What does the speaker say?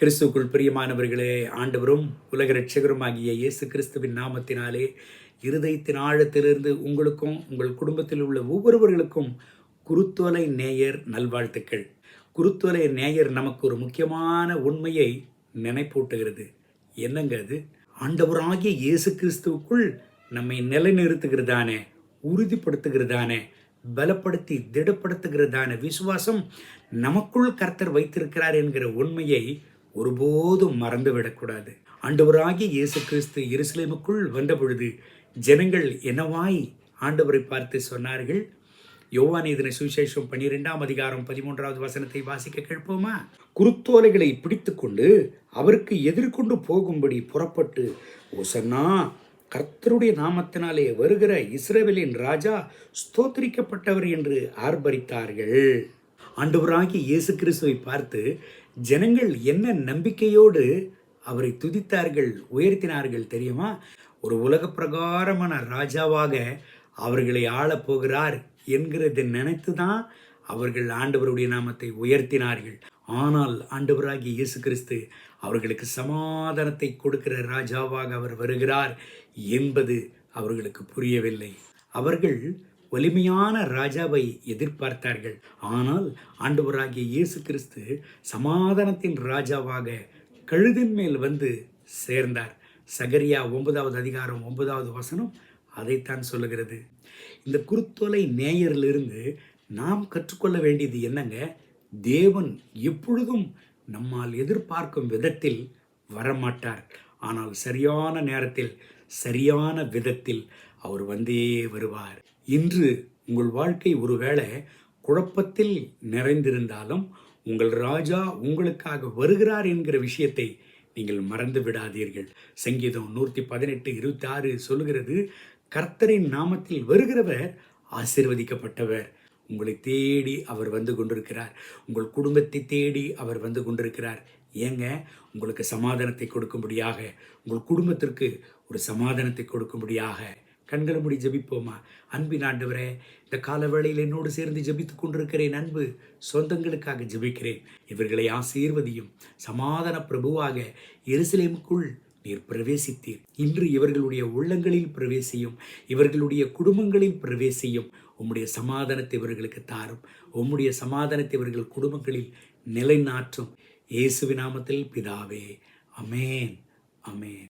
கிறிஸ்துவுக்குள் பிரியமானவர்களே, ஆண்டவரும் உலக இரட்சகருமாகிய இயேசு கிறிஸ்துவின் நாமத்தினாலே இருதயத்தின் ஆழத்திலிருந்து உங்களுக்கும் உங்கள் குடும்பத்தில் உள்ள ஒவ்வொருவர்களுக்கும் குருத்தோலை நேயர் நல்வாழ்த்துக்கள். குருத்தோலை நேயர் நமக்கு ஒரு முக்கியமான உண்மையை நினைப்பூட்டுகிறது. என்னங்க அது? ஆண்டவராகிய இயேசு கிறிஸ்துவுக்குள் நம்மை நிலைநிறுத்துகிறதானே, உறுதிப்படுத்துகிறதானே, பலப்படுத்தி திடப்படுத்துகிறதான விசுவாசம் நமக்குள் கர்த்தர் வைத்திருக்கிறார் என்கிற உண்மையை ஒருபோதும் மறந்துவிடக்கூடாது. ஆண்டவராகிய இயேசு கிறிஸ்து எருசலேமுக்குள் வந்த பொழுது ஜனங்கள் என்னவாய் ஆண்டவரை பார்த்து சொன்னார்கள்? யோவான் எழுதின சுவிசேஷம் 12ஆம் அதிகாரம் 13வது வசனத்தை வாசிக்க கேட்போமா? குருத்தோலைகளை பிடித்துக்கொண்டு அவருக்கு எதிர்கொண்டு போகும்படி புறப்பட்டு, ஓசன்னா, கர்த்தருடைய நாமத்தினாலே வருகிற இஸ்ரவேலின் ராஜா ஸ்தோத்திரிக்கப்பட்டவர் என்று ஆர்ப்பரித்தார்கள். ஆண்டவராகிய இயேசு கிறிஸ்துவை பார்த்து ஜனங்கள் என்ன நம்பிக்கையோடு அவரை துதித்தார்கள், உயர்த்தினார்கள் தெரியுமா? ஒரு உலக பிரகாரமான ராஜாவாக அவர்களை ஆளப் போகிறார் என்கிறதை நினைத்து தான் அவர்கள் ஆண்டவருடைய நாமத்தை உயர்த்தினார்கள். ஆனால் ஆண்டவராகிய இயேசு கிறிஸ்து அவர்களுக்கு சமாதானத்தை கொடுக்கிற ராஜாவாக அவர் வருகிறார் என்பது அவர்களுக்கு புரியவில்லை. அவர்கள் வலிமையான ராஜாவை எதிர்பார்த்தார்கள். ஆனால் ஆண்டவராகிய இயேசு கிறிஸ்து சமாதானத்தின் ராஜாவாக கழுதின் மேல் வந்து சேர்ந்தார். சகரியா 9வது அதிகாரம் 9வது வசனம் அதைத்தான் சொல்லுகிறது. இந்த குருத்தோலை நேயரிலிருந்து நாம் கற்றுக்கொள்ள வேண்டியது என்னங்க? தேவன் எப்பொழுதும் நம்மால் எதிர்பார்க்கும் விதத்தில் வரமாட்டார். ஆனால் சரியான நேரத்தில் சரியான விதத்தில் அவர் வந்தே வருவார். இன்று உங்கள் வாழ்க்கை ஒருவேளை குழப்பத்தில் நிறைந்திருந்தாலும் உங்கள் ராஜா உங்களுக்காக வருகிறார் என்கிற விஷயத்தை நீங்கள் மறந்து விடாதீர்கள். சங்கீதம் 118:26 சொல்லுகிறது, கர்த்தரின் நாமத்தில் வருகிறவர் ஆசீர்வதிக்கப்பட்டவர். உங்களை தேடி அவர் வந்து கொண்டிருக்கிறார். உங்கள் குடும்பத்தை தேடி அவர் வந்து கொண்டிருக்கிறார். ஏங்க? உங்களுக்கு சமாதானத்தை கொடுக்கும்படியாக, உங்கள் குடும்பத்திற்கு ஒரு சமாதானத்தை கொடுக்கும்படியாக. கண்களை மூடி ஜெபிப்போமா? அன்பின் ஆண்டவரே, இந்த கால வேளையில் என்னோடு சேர்ந்து ஜெபித்துக் கொண்டிருக்கிறேன் அன்பு சொந்தங்களுக்காக ஜெபிக்கிறேன். இவர்களை ஆசீர்வதியும். சமாதான பிரபுவாக எருசலேமுக்குள் நீர் பிரவேசித்தீர். இன்று இவர்களுடைய உள்ளங்களில் பிரவேசியும், இவர்களுடைய குடும்பங்களில் பிரவேசியும். உம்முடைய சமாதானத்தை இவர்களுக்கு தாரும். உம்முடைய சமாதானத்தை இவர்கள் குடும்பங்களில் நிலைநாட்டும். இயேசுவின் நாமத்தில் பிதாவே, அமேன், அமேன்.